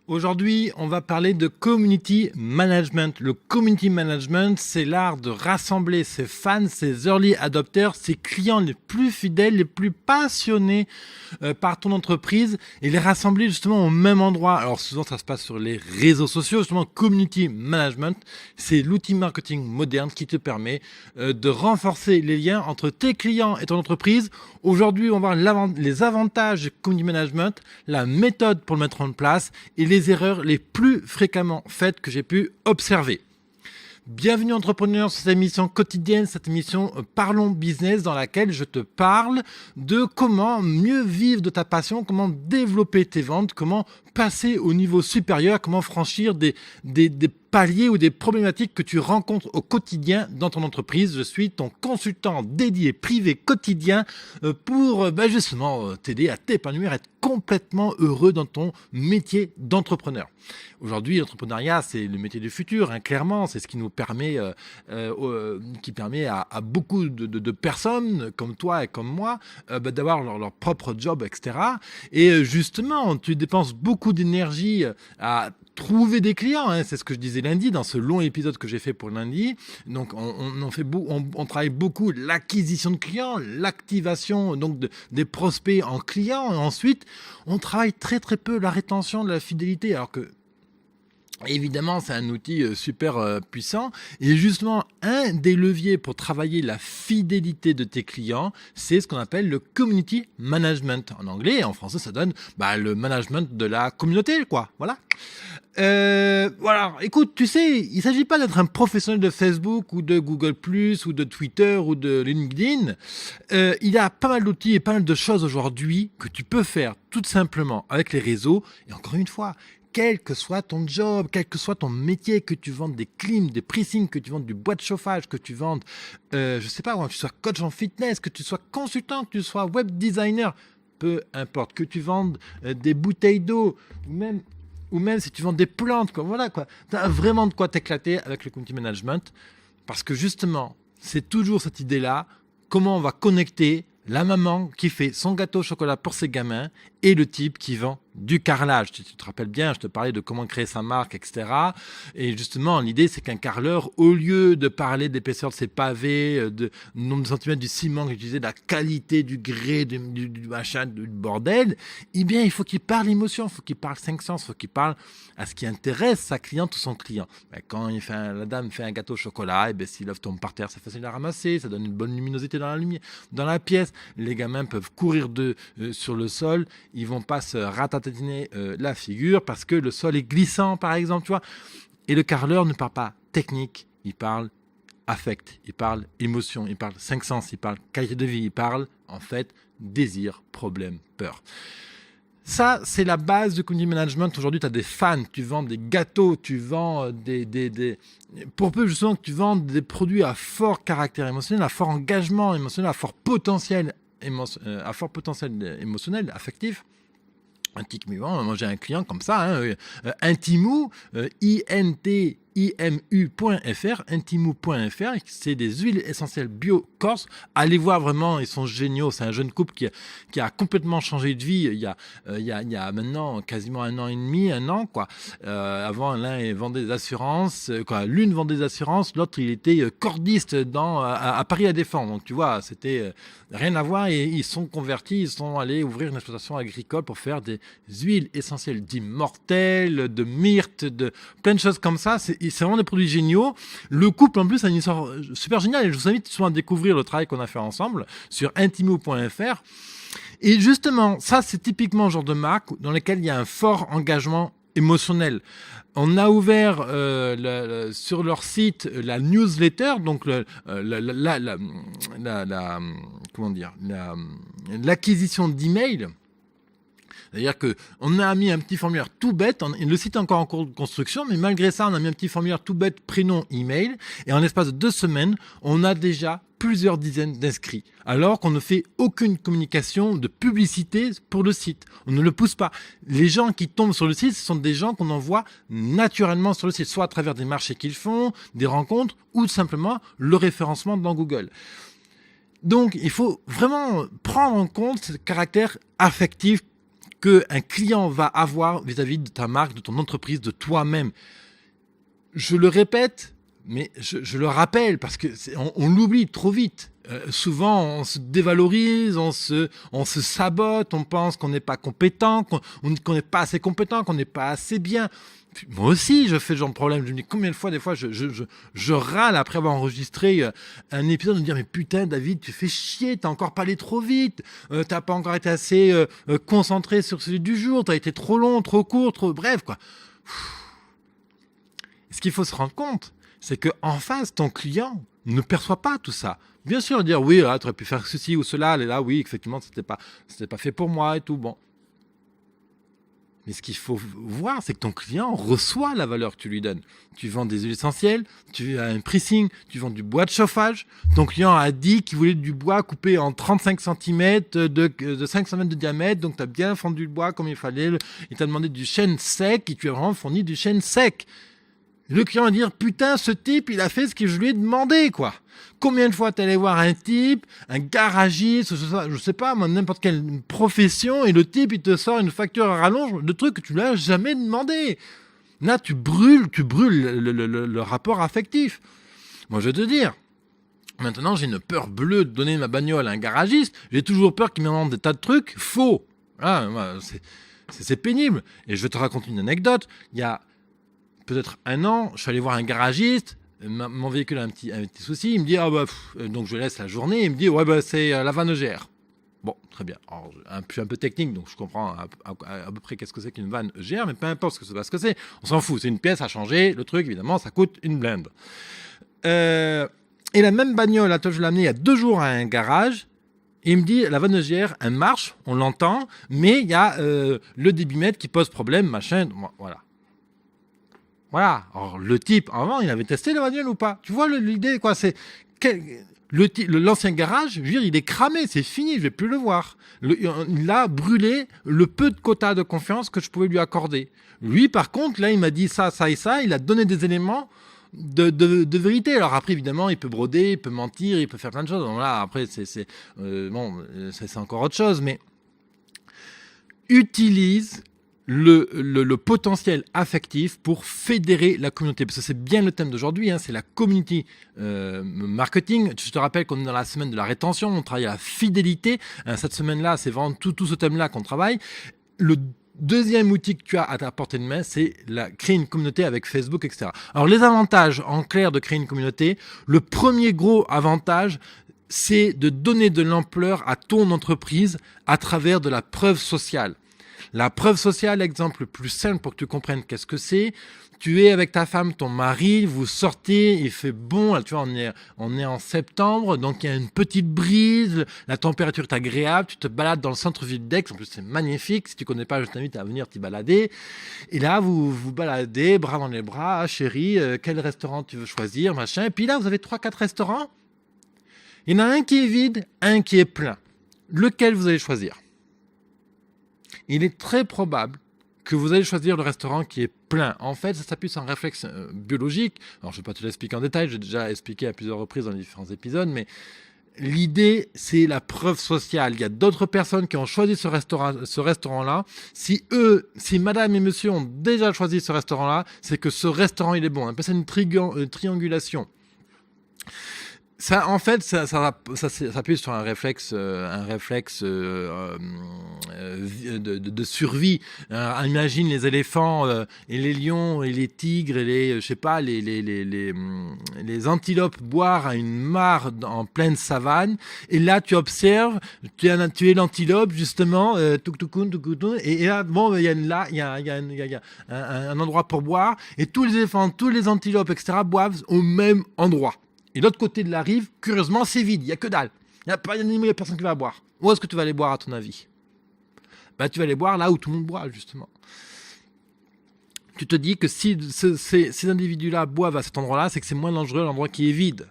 Aujourd'hui, on va parler de community management. Le community management, c'est l'art de rassembler ses fans, ses early adopters, ses clients les plus fidèles, les plus passionnés par ton entreprise et les rassembler justement au même endroit. Alors souvent, ça se passe sur les réseaux sociaux. Justement, community management, c'est l'outil marketing moderne qui te permet de renforcer les liens entre tes clients et ton entreprise. Aujourd'hui, on va voir les avantages du community management, la méthode pour le mettre en place et les erreurs les plus fréquemment faites que j'ai pu observer. Bienvenue entrepreneur sur cette émission quotidienne, cette émission Parlons Business dans laquelle je te parle de comment mieux vivre de ta passion, comment développer tes ventes, comment passer au niveau supérieur, comment franchir des paliers ou des problématiques que tu rencontres au quotidien dans ton entreprise. Je suis ton consultant dédié privé quotidien pour justement t'aider à t'épanouir, à être complètement heureux dans ton métier d'entrepreneur. Aujourd'hui, l'entrepreneuriat, c'est le métier du futur, clairement. C'est ce qui nous permet, qui permet à beaucoup de personnes comme toi et comme moi d'avoir leur propre job, etc. Et justement, tu dépenses beaucoup d'énergie à trouver des clients, c'est ce que je disais lundi dans ce long épisode que j'ai fait pour lundi. Donc on travaille beaucoup l'acquisition de clients, l'activation donc des prospects en clients, et ensuite on travaille très très peu la rétention, de la fidélité, alors que évidemment, c'est un outil super puissant et justement, un des leviers pour travailler la fidélité de tes clients, c'est ce qu'on appelle le community management. En anglais et en français, ça donne le management de la communauté, quoi. Voilà. Voilà. Écoute, tu sais, il ne s'agit pas d'être un professionnel de Facebook ou de Google+, ou de Twitter ou de LinkedIn. Il y a pas mal d'outils et pas mal de choses aujourd'hui que tu peux faire tout simplement avec les réseaux. Et encore une fois, quel que soit ton job, quel que soit ton métier, que tu vendes des clims, des pressings, que tu vendes du bois de chauffage, que tu vendes, je sais pas, que tu sois coach en fitness, que tu sois consultant, que tu sois web designer, peu importe, que tu vendes des bouteilles d'eau, ou même si tu vends des plantes, quoi, voilà quoi. Tu as vraiment de quoi t'éclater avec le community management, parce que justement, c'est toujours cette idée-là, comment on va connecter la maman qui fait son gâteau au chocolat pour ses gamins et le type qui vend du carrelage. Tu te rappelles bien, je te parlais de comment créer sa marque, etc. Et justement, l'idée, c'est qu'un carreleur, au lieu de parler d'épaisseur de ses pavés, de nombre de centimètres du ciment qu'il utilisait, de la qualité du grès, du machin, du bordel, eh bien, il faut qu'il parle émotion, il faut qu'il parle cinq sens, il faut qu'il parle à ce qui intéresse sa cliente ou son client. Quand la dame fait un gâteau au chocolat, si l'œuf tombe par terre, c'est facile à ramasser, ça donne une bonne luminosité dans la lumière, dans la pièce. Les gamins peuvent courir sur le sol, ils vont pas se ratatatiner la figure parce que le sol est glissant, par exemple, tu vois. Et le carreleur ne parle pas technique, il parle affect, il parle émotion, il parle cinq sens, il parle qualité de vie, il parle en fait désir, problème, peur. Ça, c'est la base du community management. Aujourd'hui, tu as des fans, tu vends des gâteaux, tu vends pour peu justement que tu vendes des produits à fort caractère émotionnel, à fort engagement émotionnel, à fort potentiel émotionnel, affectif. Un typiquement, moi j'ai un client comme ça, Intimou, INTIMU.fr, Intimou.fr, c'est des huiles essentielles bio corse. Allez voir vraiment, ils sont géniaux. C'est un jeune couple qui a complètement changé de vie il y a maintenant quasiment un an, quoi. Avant, l'un vendait des assurances, l'une vendait des assurances, l'autre il était cordiste à Paris La Défense. Donc tu vois, c'était rien à voir et ils sont convertis, ils sont allés ouvrir une exploitation agricole pour faire des huiles essentielles d'immortelles, de myrte, de plein de choses comme ça. C'est vraiment des produits géniaux. Le couple, en plus, a une histoire super géniale. Et je vous invite souvent à découvrir le travail qu'on a fait ensemble sur intimo.fr. Et justement, ça, c'est typiquement le genre de marque dans lequel il y a un fort engagement émotionnel. On a ouvert sur leur site la newsletter, donc l'acquisition d'emails. C'est-à-dire qu'on a mis un petit formulaire tout bête, le site est encore en cours de construction, mais malgré ça, on a mis un petit formulaire tout bête, prénom, email, et en l'espace de 2 semaines, on a déjà plusieurs dizaines d'inscrits, alors qu'on ne fait aucune communication de publicité pour le site. On ne le pousse pas. Les gens qui tombent sur le site, ce sont des gens qu'on envoie naturellement sur le site, soit à travers des marchés qu'ils font, des rencontres, ou simplement le référencement dans Google. Donc, il faut vraiment prendre en compte ce caractère affectif qu'un client va avoir vis-à-vis de ta marque, de ton entreprise, de toi-même. Je le répète, mais je le rappelle parce que on l'oublie trop vite. Souvent, on se dévalorise, on se sabote, on pense qu'on n'est pas compétent, qu'on n'est pas assez compétent, qu'on n'est pas assez bien. Moi aussi, je fais ce genre de problème. Je me dis combien de fois, des fois, je râle après avoir enregistré un épisode de me dire mais putain, David, tu fais chier, t'as encore parlé trop vite, t'as pas encore été assez concentré sur celui du jour, t'as été trop long, trop court, trop bref quoi. Ce qu'il faut se rendre compte, c'est que en face, ton client ne perçoit pas tout ça. Bien sûr, dire oui, tu aurais pu faire ceci ou cela, et là, oui, effectivement, c'était pas fait pour moi et tout. Bon. Mais ce qu'il faut voir, c'est que ton client reçoit la valeur que tu lui donnes. Tu vends des huiles essentielles, tu as un pricing, tu vends du bois de chauffage. Ton client a dit qu'il voulait du bois coupé en 35 cm de 500 mètres de diamètre. Donc, tu as bien fondu le bois comme il fallait. Il t'a demandé du chêne sec et tu as vraiment fourni du chêne sec. Le client va dire, putain, ce type, il a fait ce que je lui ai demandé, quoi. Combien de fois t'es allé voir un type, un garagiste, je sais pas, n'importe quelle profession, et le type, il te sort une facture à rallonge de trucs que tu lui as jamais demandé. Là, tu brûles le rapport affectif. Moi, je vais te dire, maintenant, j'ai une peur bleue de donner ma bagnole à un garagiste. J'ai toujours peur qu'il me demande des tas de trucs faux. Ah, c'est pénible. Et je vais te raconter une anecdote. Il y a peut-être un an, je suis allé voir un garagiste, mon véhicule a un petit souci, il me dit donc je laisse la journée, il me dit c'est la vanne EGR. Bon, très bien. Alors, je suis un peu technique, donc je comprends à peu près qu'est-ce que c'est qu'une vanne EGR, mais peu importe ce que c'est, on s'en fout, c'est une pièce à changer, le truc évidemment ça coûte une blinde. Et la même bagnole, je l'ai amenée il y a 2 jours à un garage. Et il me dit, la vanne EGR, elle marche, on l'entend, mais il y a le débitmètre qui pose problème, machin, voilà. Voilà. Alors, le type, avant, il avait testé la bagnole ou pas? Tu vois l'idée, quoi? C'est l'ancien garage, je veux dire, il est cramé, c'est fini, je vais plus le voir. Il a brûlé le peu de quota de confiance que je pouvais lui accorder. Lui, par contre, là, il m'a dit ça, ça et ça. Il a donné des éléments de vérité. Alors après, évidemment, il peut broder, il peut mentir, il peut faire plein de choses. Donc là, après, c'est encore autre chose. Mais utilise le potentiel affectif pour fédérer la communauté. Parce que c'est bien le thème d'aujourd'hui, c'est la community marketing. Je te rappelle qu'on est dans la semaine de la rétention, on travaille à la fidélité. Cette semaine-là, c'est vraiment tout ce thème-là qu'on travaille. Le deuxième outil que tu as à ta portée de main, c'est créer une communauté avec Facebook, etc. Alors les avantages en clair de créer une communauté, le premier gros avantage, c'est de donner de l'ampleur à ton entreprise à travers de la preuve sociale. La preuve sociale, exemple le plus simple pour que tu comprennes qu'est-ce que c'est. Tu es avec ta femme, ton mari, vous sortez, il fait bon, là, tu vois, on est en septembre, donc il y a une petite brise, la température est agréable, tu te balades dans le centre-ville d'Aix, en plus c'est magnifique, si tu connais pas, je t'invite à venir t'y balader. Et là, vous vous baladez, bras dans les bras, chérie, quel restaurant tu veux choisir, machin. Et puis là, vous avez 3-4 restaurants. Il y en a un qui est vide, un qui est plein. Lequel vous allez choisir? Il est très probable que vous allez choisir le restaurant qui est plein. En fait, ça s'appuie sur un réflexe biologique. Alors, je ne vais pas te l'expliquer en détail, j'ai déjà expliqué à plusieurs reprises dans les différents épisodes, mais l'idée, c'est la preuve sociale. Il y a d'autres personnes qui ont choisi ce restaurant-là. Si madame et monsieur ont déjà choisi ce restaurant-là, c'est que ce restaurant, il est bon. On appelle ça une triangulation. Ça, en fait, ça s'appuie sur un réflexe de survie. Imagine les éléphants et les lions et les tigres et les antilopes boire à une mare en pleine savane. Et là, tu observes, tu es l'antilope justement, et là, bon, il y a un endroit pour boire. Et tous les éléphants, tous les antilopes, etc. boivent au même endroit. Et l'autre côté de la rive, curieusement, c'est vide, il n'y a que dalle. Il n'y a personne qui va boire. Où est-ce que tu vas aller boire, à ton avis? Tu vas aller boire là où tout le monde boit, justement. Tu te dis que si ces individus-là boivent à cet endroit-là, c'est que c'est moins dangereux l'endroit qui est vide.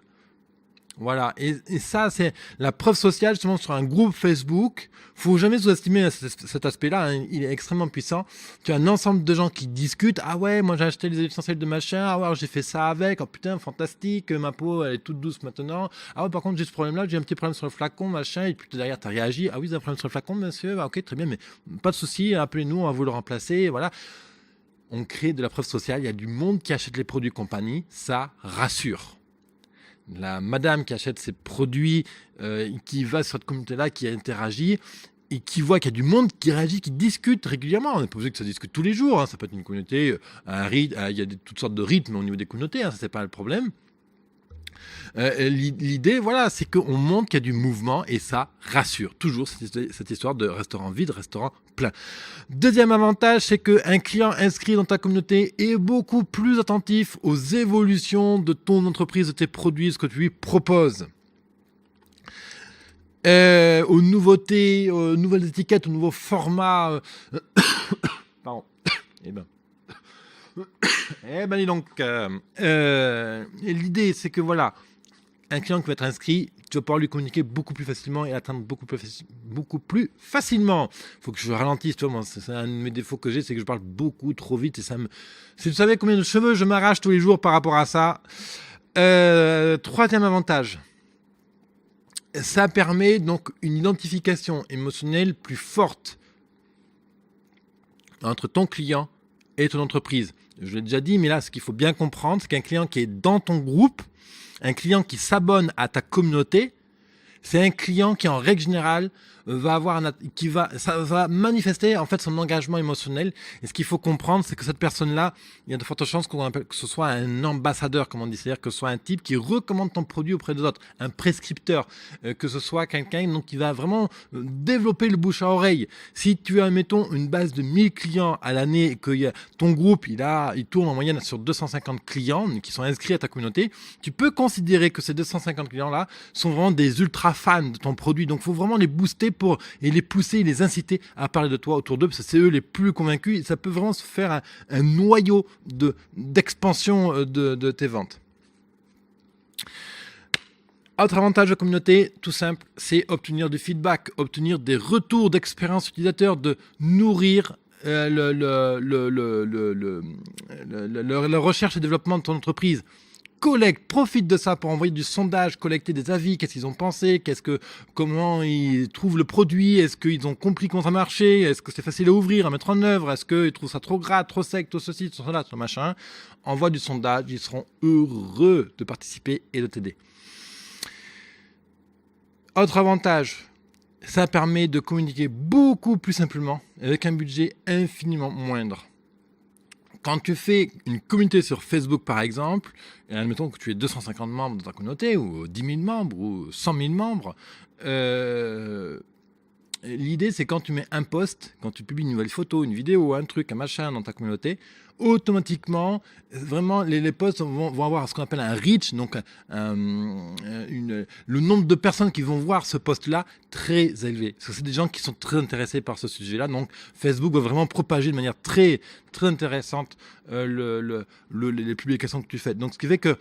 Voilà, et ça, c'est la preuve sociale justement sur un groupe Facebook. Faut jamais sous-estimer cet aspect-là, hein. Il est extrêmement puissant. Tu as un ensemble de gens qui discutent. Ah ouais, moi j'ai acheté les huiles essentielles de machin. Ah ouais, j'ai fait ça avec. Oh putain, fantastique. Ma peau, elle est toute douce maintenant. Ah ouais, par contre, j'ai ce problème-là. J'ai un petit problème sur le flacon, machin. Et puis derrière, tu as réagi. Ah oui, vous avez un problème sur le flacon, monsieur. Ah, ok, très bien, mais pas de souci. Appelez-nous, on va vous le remplacer. Voilà. On crée de la preuve sociale. Il y a du monde qui achète les produits compagnie. Ça rassure. La madame qui achète ses produits, qui va sur cette communauté-là, qui interagit et qui voit qu'il y a du monde qui réagit, qui discute régulièrement. On n'est pas obligé que ça discute tous les jours, hein. Ça peut être une communauté, il y a toutes sortes de rythmes au niveau des communautés, hein. Ça, c'est pas le problème. L'idée, voilà, c'est qu'on montre qu'il y a du mouvement et ça rassure. Toujours cette histoire de restaurant vide, restaurant plein. Deuxième avantage, c'est qu'un client inscrit dans ta communauté est beaucoup plus attentif aux évolutions de ton entreprise, de tes produits, ce que tu lui proposes. Aux nouveautés, aux nouvelles étiquettes, aux nouveaux formats. Pardon. Dis donc. L'idée, c'est que voilà, un client qui va être inscrit, tu vas pouvoir lui communiquer beaucoup plus facilement et atteindre beaucoup plus facilement. Il faut que je ralentisse, tu vois, moi, c'est un de mes défauts que j'ai, c'est que je parle beaucoup trop vite et ça me... Si tu savais combien de cheveux je m'arrache tous les jours par rapport à ça. Troisième avantage. Ça permet donc une identification émotionnelle plus forte entre ton client et ton entreprise. Je l'ai déjà dit, mais là, ce qu'il faut bien comprendre, c'est qu'un client qui est dans ton groupe, un client qui s'abonne à ta communauté, c'est un client qui, en règle générale, va manifester en fait son engagement émotionnel. Et ce qu'il faut comprendre, c'est que cette personne-là, il y a de fortes chances que ce soit un ambassadeur, comme on dit, c'est-à-dire que ce soit un type qui recommande ton produit auprès des autres, un prescripteur, que ce soit quelqu'un donc qui va vraiment développer le bouche à oreille. Si tu as, mettons, une base de 1000 clients à l'année et que ton groupe, il tourne en moyenne sur 250 clients qui sont inscrits à ta communauté, tu peux considérer que ces 250 clients-là sont vraiment des ultra fans de ton produit. Donc, il faut vraiment les booster et les pousser, les inciter à parler de toi autour d'eux, parce que c'est eux les plus convaincus et ça peut vraiment se faire un noyau d'expansion de tes ventes. Autre avantage de la communauté, tout simple, c'est obtenir du feedback, obtenir des retours d'expérience utilisateur, de nourrir la recherche et développement de ton entreprise. Profite de ça pour envoyer du sondage, collecter des avis, qu'est-ce qu'ils ont pensé, comment ils trouvent le produit, est-ce qu'ils ont compris comment ça marchait, est-ce que c'est facile à ouvrir, à mettre en œuvre, est-ce qu'ils trouvent ça trop gras, trop sec, trop ceci, trop cela, trop machin. Envoie du sondage, ils seront heureux de participer et de t'aider. Autre avantage, ça permet de communiquer beaucoup plus simplement avec un budget infiniment moindre. Quand tu fais une communauté sur Facebook, par exemple, et admettons que tu aies 250 membres dans ta communauté, ou 10 000 membres, ou 100 000 membres, l'idée, c'est quand tu mets un post, quand tu publies une nouvelle photo, une vidéo, un truc, un machin dans ta communauté, automatiquement, vraiment, les posts vont avoir ce qu'on appelle un reach, donc le nombre de personnes qui vont voir ce post-là très élevé. Parce que c'est des gens qui sont très intéressés par ce sujet-là. Donc, Facebook va vraiment propager de manière très, très intéressante les publications que tu fais. Donc, ce qui fait que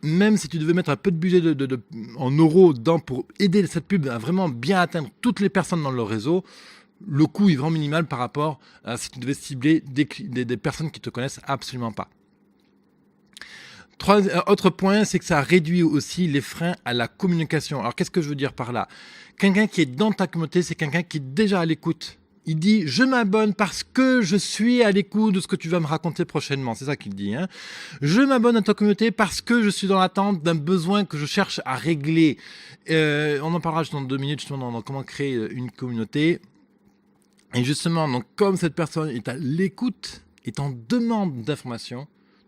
même si tu devais mettre un peu de budget en euros dedans pour aider cette pub à vraiment bien atteindre toutes les personnes dans le réseau, le coût est vraiment minimal par rapport à si tu devais cibler des personnes qui ne te connaissent absolument pas. Autre point, c'est que ça réduit aussi les freins à la communication. Alors, qu'est-ce que je veux dire par là ? Quelqu'un qui est dans ta communauté, c'est quelqu'un qui est déjà à l'écoute. Il dit « Je m'abonne parce que je suis à l'écoute de ce que tu vas me raconter prochainement. » C'est ça qu'il dit. Hein. « Je m'abonne à ta communauté parce que je suis dans l'attente d'un besoin que je cherche à régler. » On en parlera juste dans 2 minutes justement dans comment créer une communauté. Et justement, donc, comme cette personne est à l'écoute, est en demande d'informations,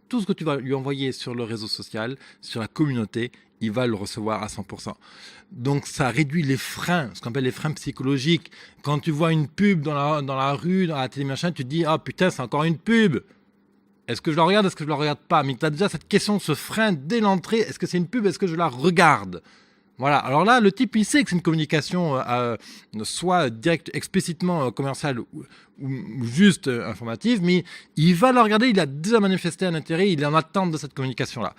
tout ce que tu vas lui envoyer sur le réseau social, sur la communauté, il va le recevoir à 100%. Donc, ça réduit les freins, ce qu'on appelle les freins psychologiques. Quand tu vois une pub dans la rue, dans la télé, machin, tu te dis « Ah putain, c'est encore une pub !» Est-ce que je la regarde, est-ce que je la regarde pas ? Mais tu as déjà cette question, ce frein dès l'entrée. Est-ce que c'est une pub, est-ce que je la regarde ? Voilà, alors là, le type, il sait que c'est une communication soit directe, explicitement commerciale ou juste informative, mais il va la regarder, il a déjà manifesté un intérêt, il est en attente de cette communication-là.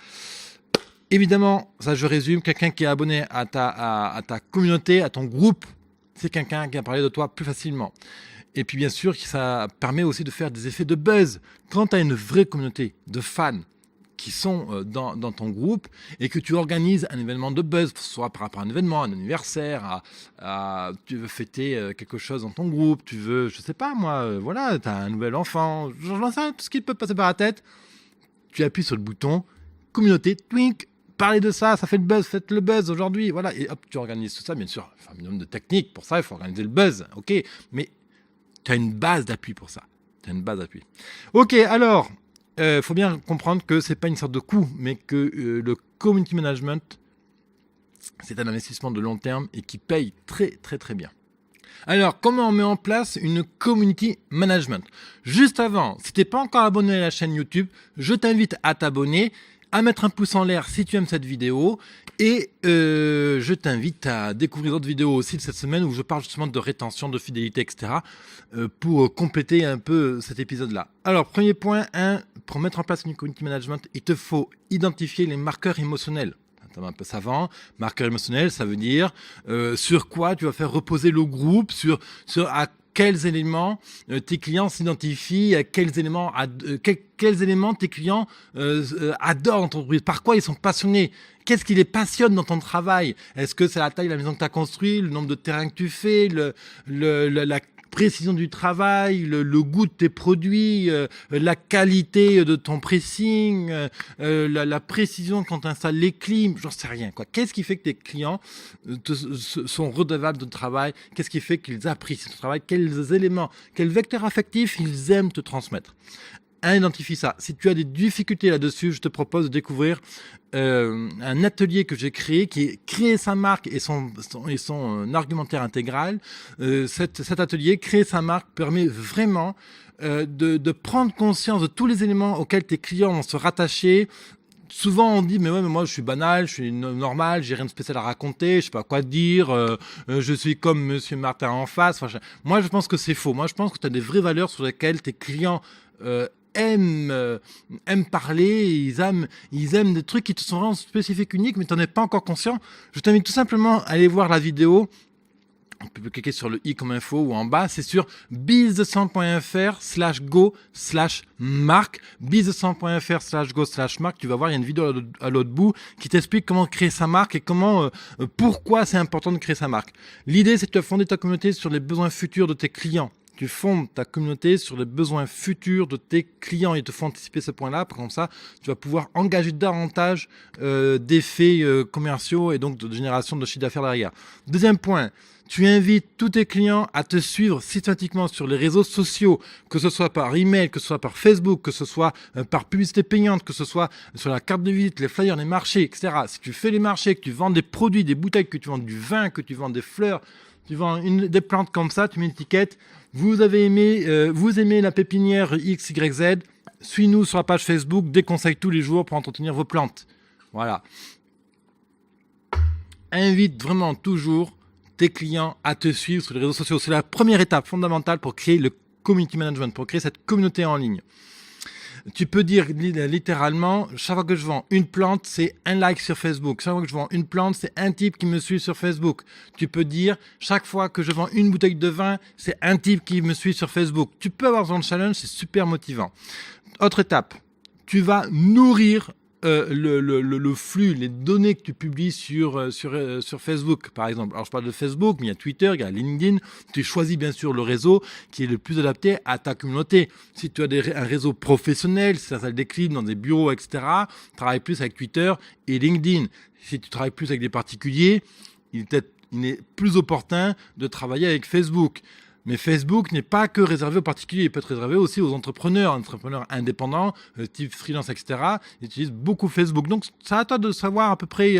Évidemment, ça je résume, quelqu'un qui est abonné à ta communauté, à ton groupe, c'est quelqu'un qui va parler de toi plus facilement. Et puis bien sûr, ça permet aussi de faire des effets de buzz. Quand tu as une vraie communauté de fans qui sont dans ton groupe et que tu organises un événement de buzz, soit par rapport à un événement, un anniversaire, tu veux fêter quelque chose dans ton groupe, tu veux, je sais pas moi, voilà, tu as un nouvel enfant, j'en sais rien, tout ce qui peut passer par la tête, tu appuies sur le bouton communauté, twink, parlez de ça, ça fait le buzz, faites le buzz aujourd'hui, voilà, et hop, tu organises tout ça, bien sûr, il faut un minimum de technique pour ça, il faut organiser le buzz, ok, mais tu as une base d'appui pour ça, Ok, alors, faut bien comprendre que c'est pas une sorte de coût, mais que le community management, c'est un investissement de long terme et qui paye très très très bien. Alors, comment on met en place une community management? Juste avant, si tu n'es pas encore abonné à la chaîne YouTube, je t'invite à t'abonner, à mettre un pouce en l'air si tu aimes cette vidéo et je t'invite à découvrir d'autres vidéos aussi de cette semaine où je parle justement de rétention, de fidélité, etc. Pour compléter un peu cet épisode-là. Alors, premier point, pour mettre en place une community management, il te faut identifier les marqueurs émotionnels. C'est un peu savant. Marqueur émotionnel, ça veut dire sur quoi tu vas faire reposer le groupe, sur à quels éléments tes clients s'identifient, à quels éléments tes clients adorent dans ton entreprise, par quoi ils sont passionnés, qu'est-ce qui les passionne dans ton travail. Est-ce que c'est la taille de la maison que tu as construite, le nombre de terrains que tu fais, la précision du travail, le goût de tes produits, la qualité de ton pressing, la précision quand tu installes les clims, j'en sais rien, quoi. Qu'est-ce qui fait que tes clients sont redevables de travail? Qu'est-ce qui fait qu'ils apprécient ton travail? Quels éléments, quels vecteurs affectifs ils aiment te transmettre? Identifie ça. Si tu as des difficultés là-dessus, je te propose de découvrir un atelier que j'ai créé qui est créer sa marque et son argumentaire intégral. Cet atelier, créer sa marque, permet vraiment de prendre conscience de tous les éléments auxquels tes clients vont se rattacher. Souvent on dit mais ouais mais moi je suis banal, je suis normal, j'ai rien de spécial à raconter, je sais pas quoi dire, je suis comme Monsieur Martin en face. Enfin, moi je pense que c'est faux. Moi je pense que tu as des vraies valeurs sur lesquelles tes clients aiment parler, ils aiment des trucs qui te sont vraiment spécifiques, uniques, mais tu n'en es pas encore conscient. Je t'invite tout simplement à aller voir la vidéo. On peut cliquer sur le i comme info ou en bas, c'est sur biz200.fr/go/marque. biz200.fr/go/marque. Tu vas voir, il y a une vidéo à l'autre bout qui t'explique comment créer sa marque et pourquoi c'est important de créer sa marque. L'idée, c'est de fonder ta communauté sur les besoins futurs de tes clients. Tu fondes ta communauté sur les besoins futurs de tes clients. Il te faut anticiper ce point-là. Comme ça, tu vas pouvoir engager davantage d'effets commerciaux et donc de génération de chiffre d'affaires derrière. Deuxième point, tu invites tous tes clients à te suivre systématiquement sur les réseaux sociaux, que ce soit par email, que ce soit par Facebook, que ce soit par publicité payante, que ce soit sur la carte de visite, les flyers, les marchés, etc. Si tu fais les marchés, que tu vends des produits, des bouteilles, que tu vends du vin, que tu vends des fleurs, tu vends des plantes comme ça, tu mets une étiquette. Vous aimez la pépinière XYZ, suis-nous sur la page Facebook, des conseils tous les jours pour entretenir vos plantes. Voilà. Invite vraiment toujours tes clients à te suivre sur les réseaux sociaux. C'est la première étape fondamentale pour créer le community management, pour créer cette communauté en ligne. Tu peux dire littéralement, chaque fois que je vends une plante, c'est un like sur Facebook. Chaque fois que je vends une plante, c'est un type qui me suit sur Facebook. Tu peux dire, chaque fois que je vends une bouteille de vin, c'est un type qui me suit sur Facebook. Tu peux avoir ce challenge, c'est super motivant. Autre étape, tu vas nourrir le flux, les données que tu publies sur Facebook, par exemple. Alors, je parle de Facebook, mais il y a Twitter, il y a LinkedIn. Tu choisis bien sûr le réseau qui est le plus adapté à ta communauté. Si tu as un réseau professionnel, si ça décline dans des bureaux, etc., travaille plus avec Twitter et LinkedIn. Si tu travailles plus avec des particuliers, il est plus opportun de travailler avec Facebook. Mais Facebook n'est pas que réservé aux particuliers, il peut être réservé aussi aux entrepreneurs indépendants, type freelance, etc. Ils utilisent beaucoup Facebook. Donc, c'est à toi de savoir à peu près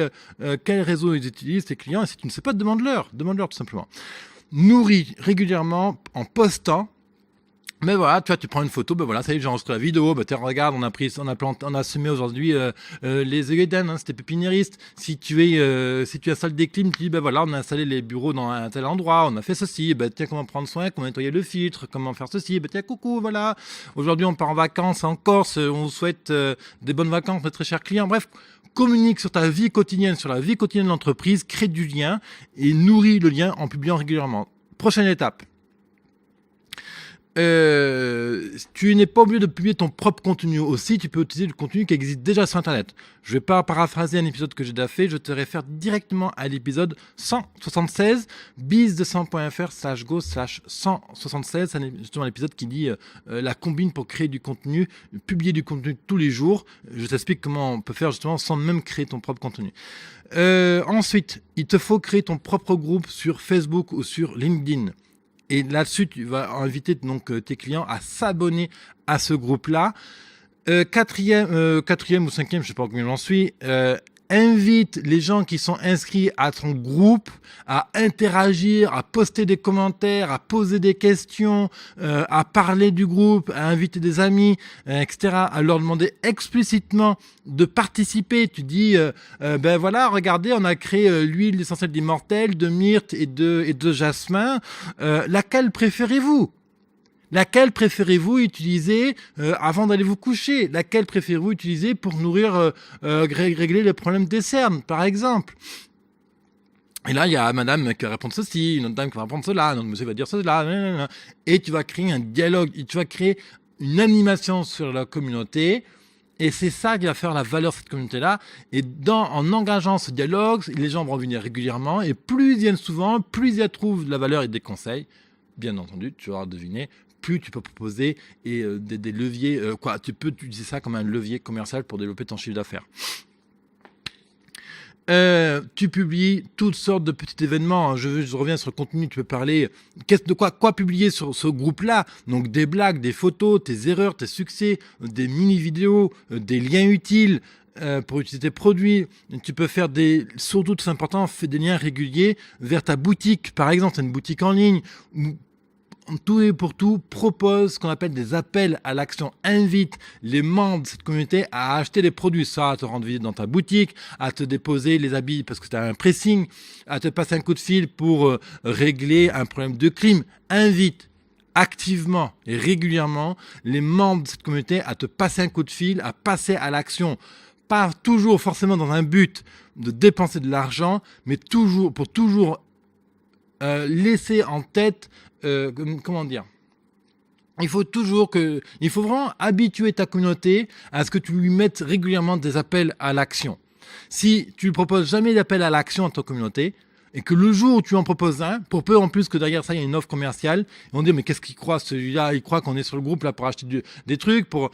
quel réseau ils utilisent, tes clients. Et si tu ne sais pas, demande-leur tout simplement. Nourris régulièrement en postant. Mais voilà, tu vois, tu prends une photo, ben voilà, ça y est, j'ai enregistré la vidéo, ben tiens, regarde, on a semé aujourd'hui les œillets d'Inde, hein, c'était pépiniériste. Si tu installes des clims, tu dis, ben voilà, on a installé les bureaux dans un tel endroit, on a fait ceci, ben tiens, comment prendre soin, comment nettoyer le filtre, comment faire ceci, ben tiens, coucou, voilà. Aujourd'hui, on part en vacances en Corse, on vous souhaite des bonnes vacances, notre très chers clients. Bref, communique sur ta vie quotidienne, sur la vie quotidienne de l'entreprise, crée du lien et nourrit le lien en publiant régulièrement. Prochaine étape. Tu n'es pas obligé de publier ton propre contenu aussi, tu peux utiliser du contenu qui existe déjà sur Internet. Je ne vais pas paraphraser un épisode que j'ai déjà fait, je te réfère directement à l'épisode 176, biz200.fr/go/176, c'est justement l'épisode qui dit la combine pour créer du contenu, publier du contenu tous les jours. Je t'explique comment on peut faire justement sans même créer ton propre contenu. Ensuite, il te faut créer ton propre groupe sur Facebook ou sur LinkedIn. Et là-dessus, tu vas inviter donc tes clients à s'abonner à ce groupe-là. Quatrième ou cinquième, je sais pas combien j'en suis. Invite les gens qui sont inscrits à ton groupe à interagir, à poster des commentaires, à poser des questions, à parler du groupe, à inviter des amis, etc. À leur demander explicitement de participer. Tu dis, ben voilà, regardez, on a créé l'huile essentielle d'immortel, de myrte et de jasmin. Laquelle préférez-vous ? Laquelle préférez-vous utiliser avant d'aller vous coucher ? Laquelle préférez-vous utiliser pour nourrir, régler les problèmes des cernes, par exemple ? Et là, il y a madame qui va répondre ceci, une autre dame qui va répondre cela, un autre monsieur va dire cela, et tu vas créer un dialogue, et tu vas créer une animation sur la communauté. Et c'est ça qui va faire la valeur de cette communauté-là. Et en engageant ce dialogue, les gens vont venir régulièrement, et plus ils viennent souvent, plus ils y trouvent de la valeur et des conseils. Bien entendu, tu auras deviné, plus tu peux proposer des leviers, tu peux utiliser ça comme un levier commercial pour développer ton chiffre d'affaires. Tu publies toutes sortes de petits événements. Je reviens sur le contenu. Tu peux parler de quoi publier sur ce groupe-là. Donc des blagues, des photos, tes erreurs, tes succès, des mini-vidéos, des liens utiles pour utiliser tes produits. Tu peux faire surtout c'est important, fais des liens réguliers vers ta boutique. Par exemple, c'est une boutique en ligne. Tout et pour tout, propose ce qu'on appelle des appels à l'action. Invite les membres de cette communauté à acheter des produits, ça, à te rendre visite dans ta boutique, à te déposer les habits parce que tu as un pressing, à te passer un coup de fil pour régler un problème de clim. Invite activement et régulièrement les membres de cette communauté à te passer un coup de fil, à passer à l'action. Pas toujours forcément dans un but de dépenser de l'argent, mais pour toujours laisser en tête comment dire, il faut vraiment habituer ta communauté à ce que tu lui mettes régulièrement des appels à l'action. Si tu ne proposes jamais d'appel à l'action à ta communauté et que le jour où tu en proposes un, pour peu en plus que derrière ça il y a une offre commerciale, ils vont dire mais qu'est-ce qu'il croit celui-là ? Il croit qu'on est sur le groupe là pour acheter des trucs, pour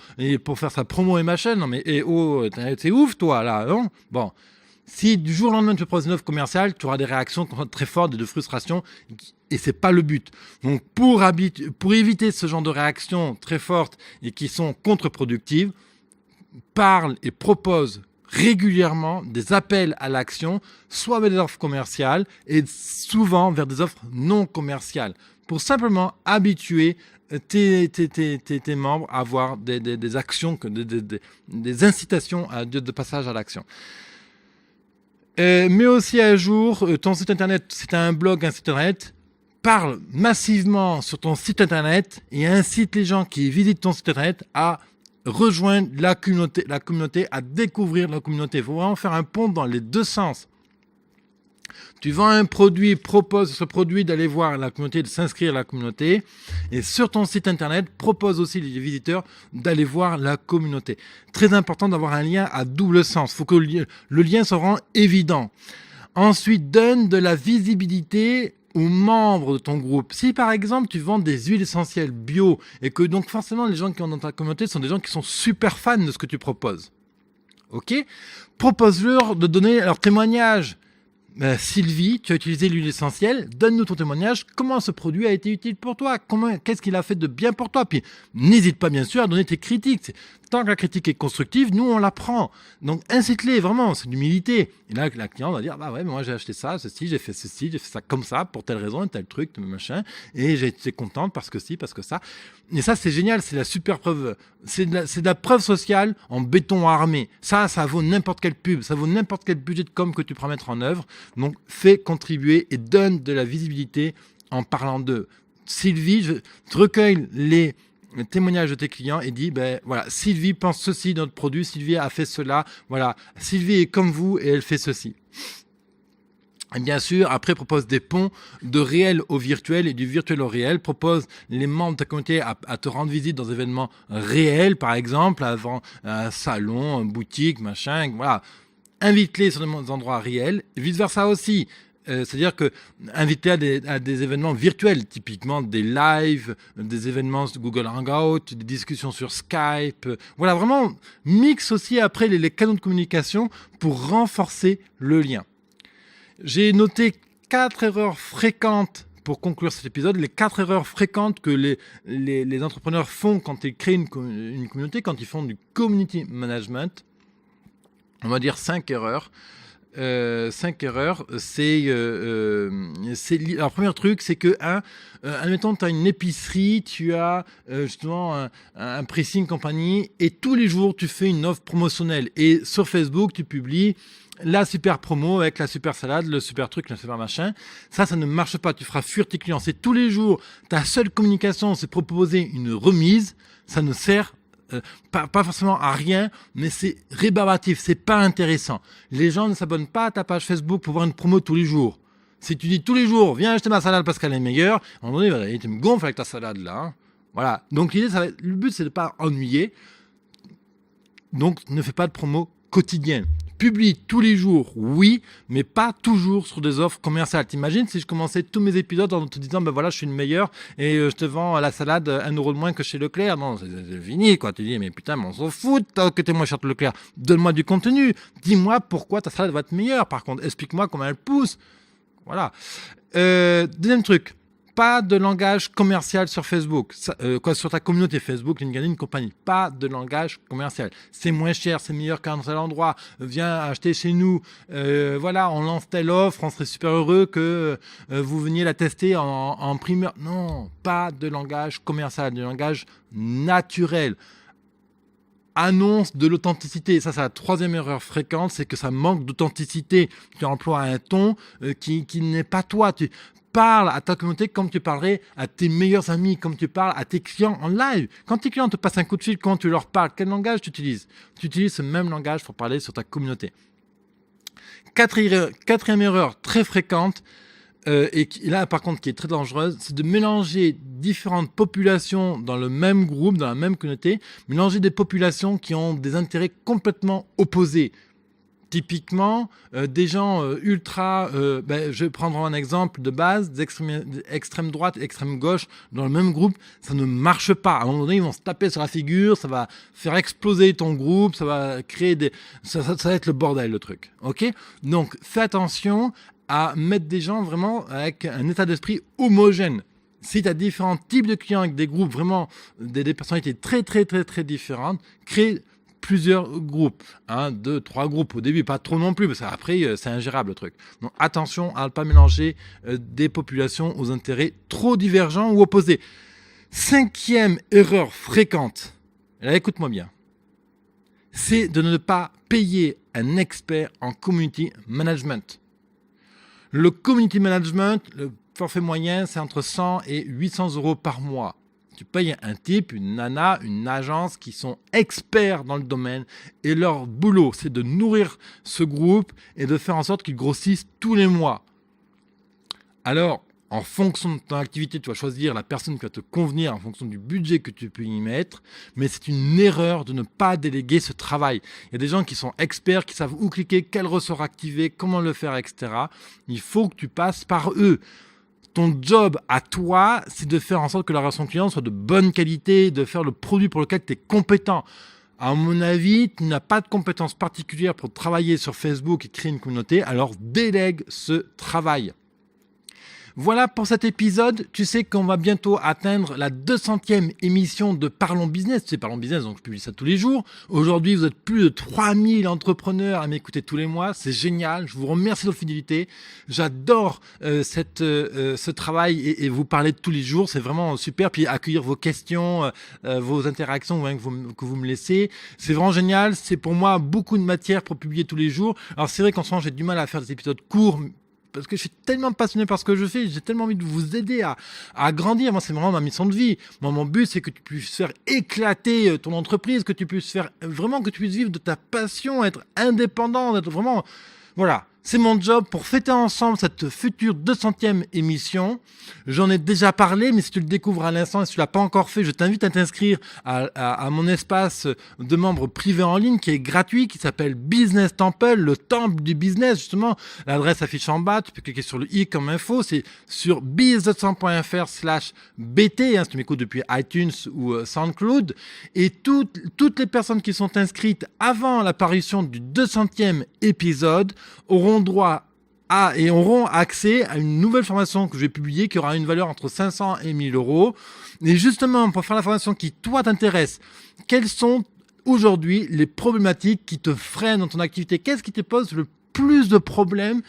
faire sa promo et machin. Non mais c'est ouf toi là, non ? Bon. Si du jour au lendemain tu proposes une offre commerciale, tu auras des réactions très fortes de frustration et c'est pas le but. Donc pour éviter ce genre de réactions très fortes et qui sont contre-productives, parle et propose régulièrement des appels à l'action, soit vers des offres commerciales et souvent vers des offres non commerciales, pour simplement habituer tes membres à avoir des actions, des incitations de passage à l'action. Mets aussi à jour ton site internet. Si tu as un blog, un site internet, parle massivement sur ton site internet et incite les gens qui visitent ton site internet à rejoindre la communauté, à découvrir la communauté. Il faut vraiment faire un pont dans les deux sens. Tu vends un produit, propose ce produit d'aller voir la communauté, de s'inscrire à la communauté. Et sur ton site internet, propose aussi les visiteurs d'aller voir la communauté. Très important d'avoir un lien à double sens. Il faut que le lien soit vraiment évident. Ensuite, donne de la visibilité aux membres de ton groupe. Si par exemple tu vends des huiles essentielles bio et que donc forcément les gens qui sont dans ta communauté sont des gens qui sont super fans de ce que tu proposes. Ok ? Propose-leur de donner leur témoignage. Sylvie, tu as utilisé l'huile essentielle, donne-nous ton témoignage, comment ce produit a été utile pour toi, qu'est-ce qu'il a fait de bien pour toi, puis n'hésite pas bien sûr à donner tes critiques, tant que la critique est constructive, nous on la prend, donc incite-les vraiment, c'est l'humilité, et là la cliente va dire, bah ouais, moi j'ai acheté ça, ceci, j'ai fait ça comme ça, pour telle raison, tel truc, tel machin, et j'ai été contente parce que ci, parce que ça, et ça c'est génial, c'est la super preuve, c'est de la preuve sociale en béton armé, ça vaut n'importe quelle pub, ça vaut n'importe quel budget de com que tu pourras mettre en œuvre. Donc, fais contribuer et donne de la visibilité en parlant d'eux. Sylvie, je recueille témoignages de tes clients et dis, ben voilà, Sylvie pense ceci dans notre produit, Sylvie a fait cela, voilà, Sylvie est comme vous et elle fait ceci. Et bien sûr, après, propose des ponts de réel au virtuel et du virtuel au réel. Propose les membres de ta communauté à te rendre visite dans des événements réels, par exemple, avant un salon, une boutique, machin, voilà. Invite-les sur des endroits réels, vice versa aussi. C'est-à-dire que invite-les à des événements virtuels, typiquement des lives, des événements de Google Hangout, des discussions sur Skype. Voilà, vraiment, mixe aussi après les canaux de communication pour renforcer le lien. J'ai noté 4 erreurs fréquentes pour conclure cet épisode, les 4 erreurs fréquentes que les entrepreneurs font quand ils créent une communauté, quand ils font du community management. On va dire 5 erreurs. 5 erreurs, alors, premier truc, c'est que, admettons, tu as une épicerie, tu as justement un pricing compagnie, et tous les jours, tu fais une offre promotionnelle. Et sur Facebook, tu publies la super promo avec la super salade, le super truc, le super machin. Ça ne marche pas. Tu feras fuir tes clients. C'est tous les jours, ta seule communication, c'est proposer une remise. Ça ne sert pas forcément à rien, mais c'est rébarbatif, c'est pas intéressant. Les gens ne s'abonnent pas à ta page Facebook pour voir une promo tous les jours. Si tu dis tous les jours, viens acheter ma salade parce qu'elle est meilleure, à un moment donné, tu me gonfles avec ta salade là. Hein. Voilà. Donc le but, c'est de pas ennuyer. Donc ne fais pas de promo quotidienne. Publie tous les jours, oui, mais pas toujours sur des offres commerciales. T'imagines si je commençais tous mes épisodes en te disant, ben voilà, je suis le meilleur et je te vends la salade 1 € de moins que chez Leclerc. Non, c'est fini, quoi. Tu dis, mais putain, mais on s'en fout que t'es moins cher que Leclerc. Donne-moi du contenu. Dis-moi pourquoi ta salade va être meilleure. Par contre, explique-moi comment elle pousse. Voilà. Deuxième truc. Pas de langage commercial sur Facebook, sur ta communauté Facebook, LinkedIn, compagnie. Pas de langage commercial. C'est moins cher, c'est meilleur qu'à un tel endroit. Viens acheter chez nous. Voilà, on lance telle offre, on serait super heureux que vous veniez la tester en primeur. Non, pas de langage commercial, de langage naturel. Annonce de l'authenticité. Ça, c'est la troisième erreur fréquente, c'est que ça manque d'authenticité. Tu emploies un ton qui n'est pas toi. Tu parles à ta communauté comme tu parlerais à tes meilleurs amis, comme tu parles à tes clients en live. Quand tes clients te passent un coup de fil, quand tu leur parles, quel langage tu utilises? Tu utilises ce même langage pour parler sur ta communauté. Quatrième erreur très fréquente, et là par contre qui est très dangereuse, c'est de mélanger différentes populations dans le même groupe, dans la même communauté, mélanger des populations qui ont des intérêts complètement opposés. Typiquement, des gens ultra, je vais prendre un exemple de base, d'extrême droite et extrême gauche dans le même groupe, ça ne marche pas. À un moment donné, ils vont se taper sur la figure, ça va faire exploser ton groupe, ça va créer ça va être le bordel, le truc. Ok? Donc, fais attention à mettre des gens vraiment avec un état d'esprit homogène. Si tu as différents types de clients avec des groupes vraiment, des personnalités très, très, très, très différentes, crée plusieurs groupes, 1, 2, 3 groupes au début, pas trop non plus, parce qu'après c'est ingérable le truc. Donc attention à ne pas mélanger des populations aux intérêts trop divergents ou opposés. 5e erreur fréquente, là écoute-moi bien, c'est de ne pas payer un expert en community management. Le community management, le forfait moyen, c'est entre 100 et 800 € par mois. Tu payes un type, une nana, une agence qui sont experts dans le domaine et leur boulot, c'est de nourrir ce groupe et de faire en sorte qu'ils grossissent tous les mois. Alors, en fonction de ton activité, tu vas choisir la personne qui va te convenir en fonction du budget que tu peux y mettre, mais c'est une erreur de ne pas déléguer ce travail. Il y a des gens qui sont experts, qui savent où cliquer, quel ressort activer, comment le faire, etc. Il faut que tu passes par eux. Ton job à toi, c'est de faire en sorte que la relation client soit de bonne qualité, de faire le produit pour lequel tu es compétent. À mon avis, tu n'as pas de compétences particulières pour travailler sur Facebook et créer une communauté, alors délègue ce travail. Voilà pour cet épisode. Tu sais qu'on va bientôt atteindre la 200e émission de Parlons Business. Tu sais, Parlons Business, donc je publie ça tous les jours. Aujourd'hui, vous êtes plus de 3000 entrepreneurs à m'écouter tous les mois. C'est génial. Je vous remercie de votre fidélité. J'adore ce travail et vous parler tous les jours. C'est vraiment super. Puis accueillir vos questions, vos interactions que vous me laissez. C'est vraiment génial. C'est pour moi beaucoup de matière pour publier tous les jours. Alors c'est vrai qu'en ce moment, j'ai du mal à faire des épisodes courts parce que je suis tellement passionné par ce que je fais, j'ai tellement envie de vous aider à grandir. Moi, c'est vraiment ma mission de vie. Moi, mon but, c'est que tu puisses faire éclater ton entreprise, que tu puisses faire vraiment, que tu puisses vivre de ta passion, être indépendant, être vraiment, voilà. C'est mon job pour fêter ensemble cette future 200e émission. J'en ai déjà parlé, mais si tu le découvres à l'instant et si tu l'as pas encore fait, je t'invite à t'inscrire à mon espace de membres privés en ligne qui est gratuit, qui s'appelle Business Temple, le temple du business, justement. L'adresse affiche en bas, tu peux cliquer sur le i comme info, c'est sur biz200.fr/bt, hein, si tu m'écoutes depuis iTunes ou SoundCloud. Et toutes les personnes qui sont inscrites avant l'apparition du 200e épisode auront droit et auront accès à une nouvelle formation que je vais publier qui aura une valeur entre 500 et 1000 euros. Et justement, pour faire la formation qui, toi, t'intéresse, quelles sont aujourd'hui les problématiques qui te freinent dans ton activité? Qu'est-ce qui te pose le plus de problèmes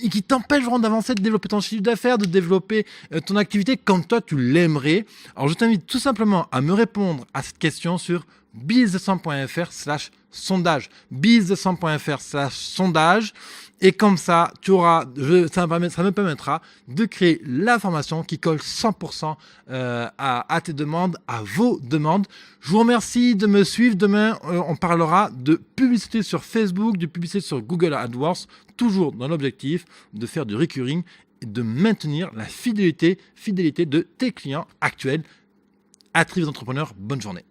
et qui t'empêche vraiment d'avancer, de développer ton chiffre d'affaires, de développer ton activité comme toi tu l'aimerais? Alors je t'invite tout simplement à me répondre à cette question sur biz200.fr/sondage. biz200.fr/sondage. Et comme ça, ça me permettra de créer la formation qui colle 100% à tes demandes, à vos demandes. Je vous remercie de me suivre. Demain, on parlera de publicité sur Facebook, de publicité sur Google AdWords, toujours dans l'objectif de faire du recurring et de maintenir la fidélité de tes clients actuels. À très vite, entrepreneurs. Bonne journée.